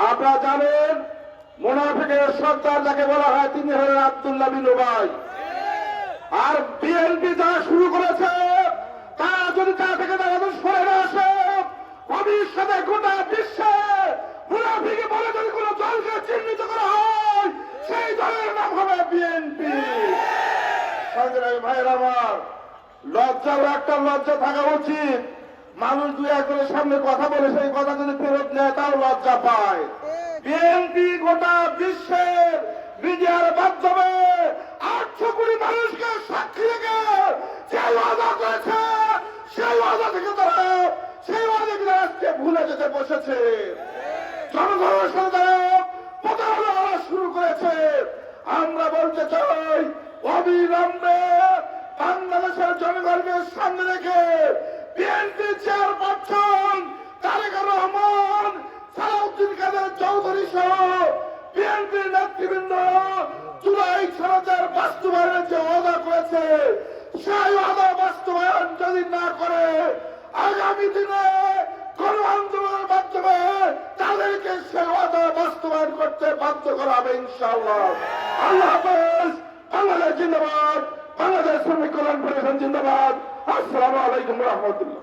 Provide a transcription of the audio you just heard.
আপনারা জানেন মুনাফিকের সর্দার যাকে বলা হয় তিনি হলেন আব্দুল্লাহ বিন উবাই। আর বিএনপি যা শুরু করেছে তা যদি তা থেকে তারা সরে না আসে, ভবিষ্যতে গোটা বিশ্বে মুনাফিকে বলে যদি কোনো দলকে চিহ্নিত করা হয় সেই দলের নাম হবে বিএনপি। সংগ্রামী ভাইয়ের আমার, লজ্জার একটা লজ্জা থাকা উচিত। মানুষ দুই একজনের সামনে কথা বলে সেই কথা যদি ফেরত নেয় তাও লজ্জা পায়। বিএনপি গোটা বিশ্বের মিডিয়ার মাধ্যমে 800 কোটি মানুষকে সাক্ষী রেখে যে ওয়াদা করেছে সেই ওয়াদা থেকে তারা সেই ওয়াদাকে আজকে ভুলে যেতে বসেছে। জনগণের সাথে প্রতারণা শুরু করেছে। আমরা বলতে চাই অবিলম্বে বাংলাদেশের জনগণকে সামনে রেখে বিএনপি চেয়ারপারসন তারেক রহমান, সালাউদ্দিন কাদের চৌধুরী সহ বিএনপির নেতৃবৃন্দ জুলাই সনদের বাস্তবায়নের যে ওয়াদা করেছে সেই ওয়াদা বাস্তবায়ন যদি না করে আগামী দিনে গণ আন্দোলনের মাধ্যমে তাদেরকে সেই ওয়াদা বাস্তবায়ন করতে বাধ্য করা হবে ইনশাআল্লাহ। আল্লাহ হাফেজ। বাংলাদেশ জিন্দাবাদ। বাংলাদেশ শ্রমিক কল্যাণ ফেডারেশন জিন্দাবাদ। আসসালামু আলাইকুম রহমতুল্লাহ।